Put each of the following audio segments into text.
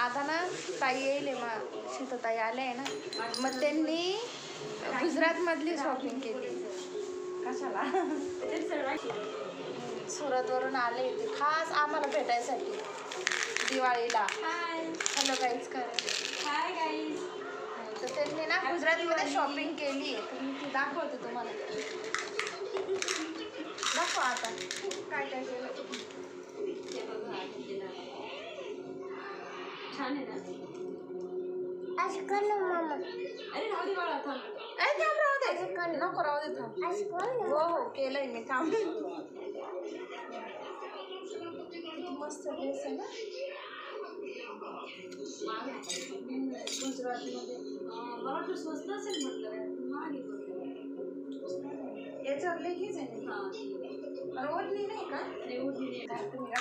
आता ना ताई येईल मग सीताताई आले आहे ना, मग त्यांनी गुजरातमधली शॉपिंग केली. कशाला सुरतवरून आले ते खास आम्हाला भेटायसाठी दिवाळीला. हॅलो गाईज कर. Hi guys. तर त्यांनी ना गुजरातमध्ये शॉपिंग केली आहे, तर मी ती दाखवते तुम्हाला. दाखवा आता काय काय केलं. छान आहे ना. असं कर ना मामा. अरे राहू दे बाळा, थांब. राहू दे, नको राहू दे, थांब. हो हो केलंय मी, थांब. मस्त ड्रेस आहे ना गुजरातमध्ये. मला वाटलं स्वस्त असेल म्हटलं, महाग याच्यावर लेखीच आहे ना. ओढणी नाही का? नाही ओढणी नाही. तुम्ही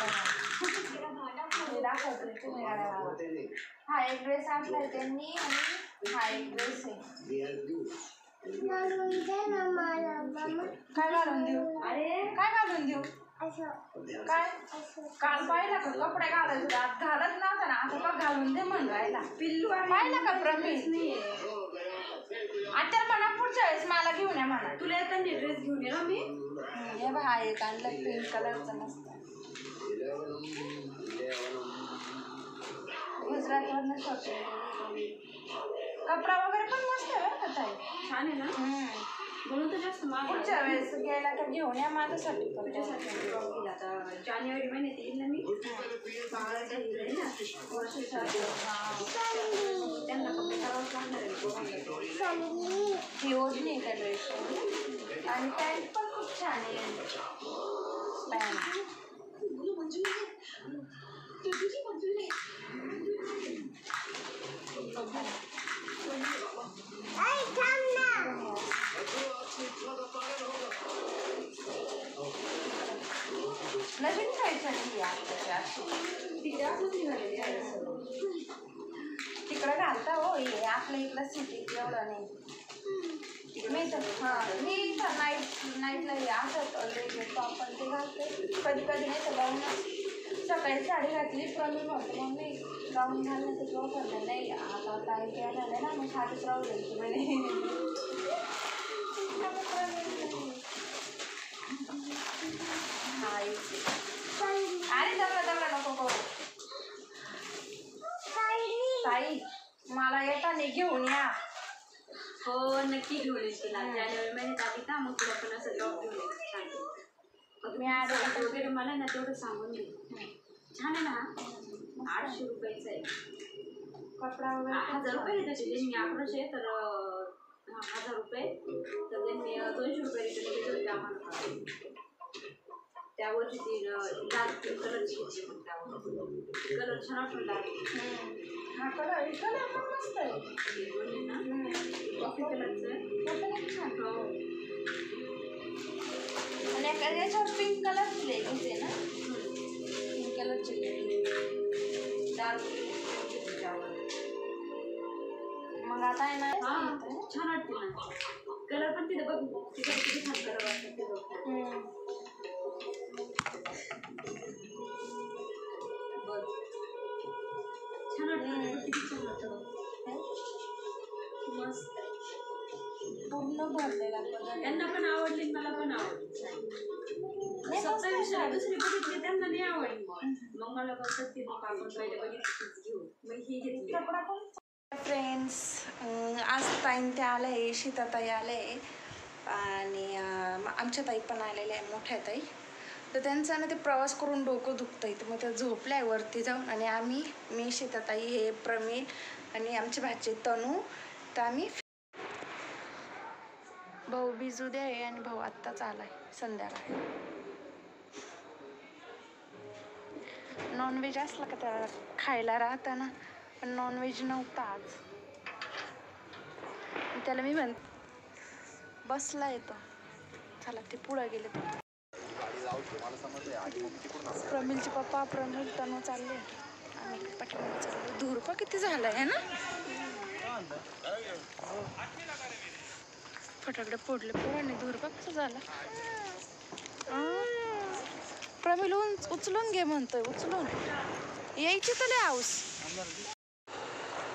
दाखवते तुम्ही गाड्या. हा एक ड्रेस आणलाय त्यांनी आणि हा एक ड्रेस आहे. काय घालून देऊ? अरे काय घालून देऊ? काय काल पाहिला का कपडे घालायचे आत घालत नव्हता ना, आता बघ घालून दे म्हण राहिला. पिल्लू पाहिला का प्रमेश? आता म्हणा पुढच्या वेळेस मला घेऊन या म्हणा. तुला येताना ड्रेस घेऊन ये ना मी. हे बघ हा एक आणला पिंक कलरचा मस्त. गुजरातवरनं शॉपिंग कपडा वगैरे पण मस्त आहे बरं का ताई. छान आहे ना. म्हणून तर जास्त महाग. पुढच्या वेळेस गेला तर घेऊन या माझ्यासाठी. आता जानेवारी महिन्यात येईल ना मी. बाळाचा आहे ना त्यांना कपडे करावंच लागणार आहे. ही ओढणी आहे त्या ड्रेसवर आणि पॅन्ट पण खूप छान आहे. पॅन्ट नवीन फॅशन ही तिकडं घालता हो. हे आपल्या इकडं सिटीत एवढं नाही. मी तर मी इथं नाईटला हे असं टॉप पण ते घालते कधी कधी. नाही तर गाऊन सकाळी साडी घातली प्रॉब्लेम होतो मग मी गाऊन घालण्याचं किंवा करणार नाही. आता काय काय झालं ना मग साडीच राहू द्यायची म्हणे. अरे दगडा नको करू ताई. मला येताना घेऊन या. हो नक्की घेऊन येईल तुला. जानेवारी महिन्यात आधी का मग तुला पण असं जॉब घेऊन येईल. छान. मी आधी वगैरे मला ना तेवढं सांगून दे. छान आहे ना. 800 रुपयाचं आहे कपडा वगैरे. 1000 रुपये त्याचे त्यांनी 1100 तर 1000 रुपये तर त्यांनी 200 रुपये रिटर्न घेतले होते आम्हाला. त्यावरची ती लाल कलरची घेतली पण त्यावर कलर छान वाटला. हा कलर पण मस्त आहे ना. कॉफी कलरचं आहे छान. हो आणि याच्यावर पिंक कलरची लेगिंग्स आहे ना. पिंक कलरची लेगिंग्स त्यावर मग आता आहे ना. छान वाटते ना कलर पण. तिथे बघ तिथे किती छान कलर वाटतात ते बघ. छान वाटतं. किती छान वाटतं मस्त. पूर्ण भरलेला त्यांना पण आवडली मला पण आवडली. 27 दुसरी बघितली त्यांना नाही आवडली. मग मला बघत ती आपण पहिले बघितली घेऊ मग ही घेतली. फ्रेंड्स आज ताईन ते आलं आहे. सीताताई आले आणि आमच्या ताई पण आलेल्या आहे मोठ्या ताई. तर त्यांचं ना ते प्रवास करून डोकं दुखतं आहे. तर मग त्या झोपल्या आहे वरती जाऊन. आणि मी सीताताई हे प्रमील आणि आमचे भाचे तनू. तर आम्ही भाऊ बिजूदे आहे आणि भाऊ आत्ताच आला आहे संध्याकाळी. नॉनव्हेज असलं का त्याला खायला राहतं ना, पण नॉनव्हेज नव्हतं आज. त्याला मी बसला येतो. चला ते पुढं गेले. प्रमिलचे पप्पा प्रमिल तनू चालले. आम्ही पाठीमागे चाललो. धुरपा किती झाला आहे ना. फटाकडे फोडले पोरांनी. धुरपा कसं झाला. प्रमिल उचलून घे म्हणतोय. उचलून यायची तर लय हाऊस.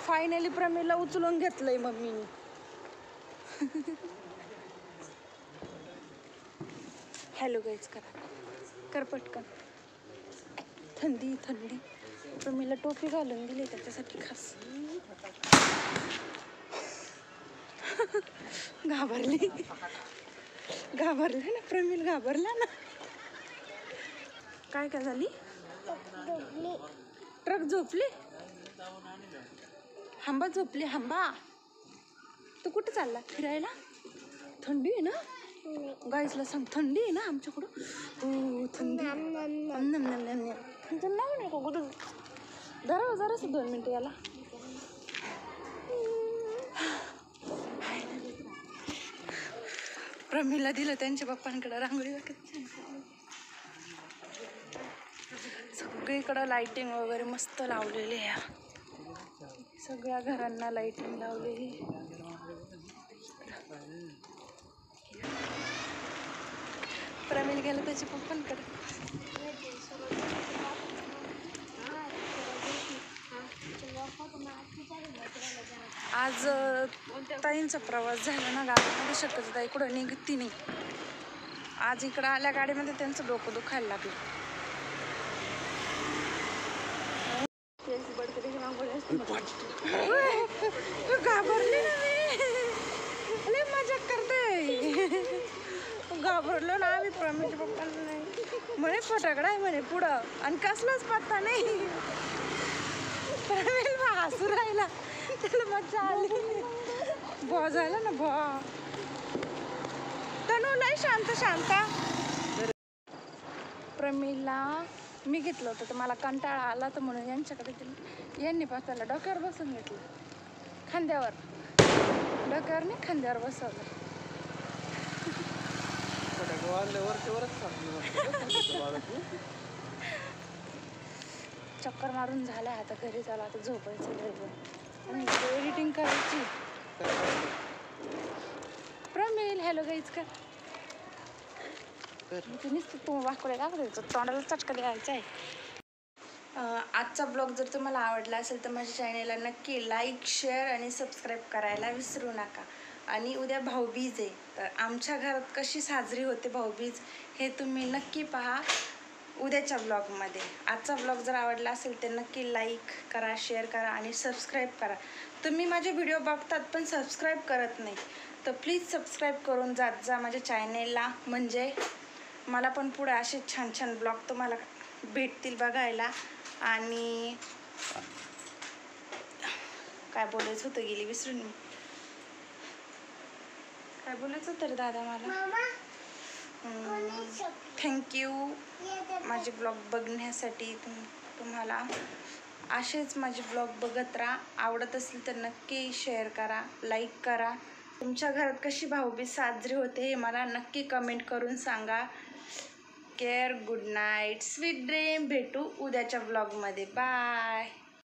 फायनली प्रमीला उचलून घेतलंय मम्मीनी. हॅलो गाईज करा, कर पटकन. थंडी थंडी. प्रमीला टोपी घालून दिली त्याच्यासाठी खास. घाबरली ना प्रमील, घाबरला ना. काय काय झाली? ट्रक झोपली. हंबा झोपली. हंबा तू कुठं चालला? फिरायला? थंडी आहे ना गाईसला सांग, थंडी आहे ना आमच्याकडं. हो थंडी. नाही का कुठं जरासं 2 मिनिटं याला. प्रमीला दिलं त्यांच्या पप्पांकडे रांगोळी वाटत. सगळीकडं लाइटिंग वगैरे मस्त लावलेली आहे. सगळ्या घरांना लाइटिंग लावलेली. प्रमील गेलं त्याच्या पप्पांकडे. आज ताईंचा प्रवास झाला ना गावामध्ये, शक्यतो ताई कुठं निघती नाही. आज इकडं आल्या गाडीमध्ये त्यांचं डोकं दुखायला लागलं. घाबरली ना मी, लय मजा करते. घाबरलो ना आम्ही. प्रमीच्या पप्पांना नाही म्हणे फटाकडा आहे म्हणे पुढं, आणि कसलाच पत्ता नाही. प्रमील हसू राहिला, त्याला मजा आली. भो झाला ना भो. तनू लय शांत. प्रमीला मी घेतलं होतं तर मला कंटाळा आला, तर म्हणून यांच्याकडे गेली. यांनी पण त्याला डोक्यावर बसून घेतलं. खांद्यावर, डोक्यावर नाही खांद्यावर बसवलं. चक्कर मारून झालं आता घरी. झालं आता झोपायचं. एडिटिंग करायची. प्रमील हॅलो गाईज कर. तू वाकडे दाखवायचं, तोंडाला चटका द्यायचा आहे. आजचा ब्लॉग जर तुम्हाला आवडला असेल तर माझ्या चॅनेलला नक्की लाईक, शेअर आणि सबस्क्राईब करायला विसरू नका. आणि उद्या भाऊबीज आहे, तर आमच्या घरात कशी साजरी होते भाऊबीज हे तुम्ही नक्की पहा उद्याच्या ब्लॉगमध्ये. आजचा ब्लॉग जर आवडला असेल तर नक्की लाईक करा, शेअर करा आणि सबस्क्राईब करा. तुम्ही माझे व्हिडिओ बघतात पण सबस्क्राईब करत नाही, तर प्लीज सबस्क्राईब करून जात जा माझ्या चॅनेलला. म्हणजे मला पण पुढे असे छान छान ब्लॉग तुम्हाला भेटतील बघायला. आणि काय बोलायचं होतं गेली विसरून मी. काय बोलायचं होतं रे दादा मला. थँक्यू माझे ब्लॉग बघण्यासाठी. तुम्हाला असेच माझे ब्लॉग बघत राहा. आवडत असेल तर नक्की शेअर करा, लाईक करा. तुमच्या घरात कशी भाऊबीज साजरी होते हे मला नक्की कमेंट करून सांगा. Care, good night, sweet dream. भेटू उद्याच्या ब्लॉगमध्ये. बाय.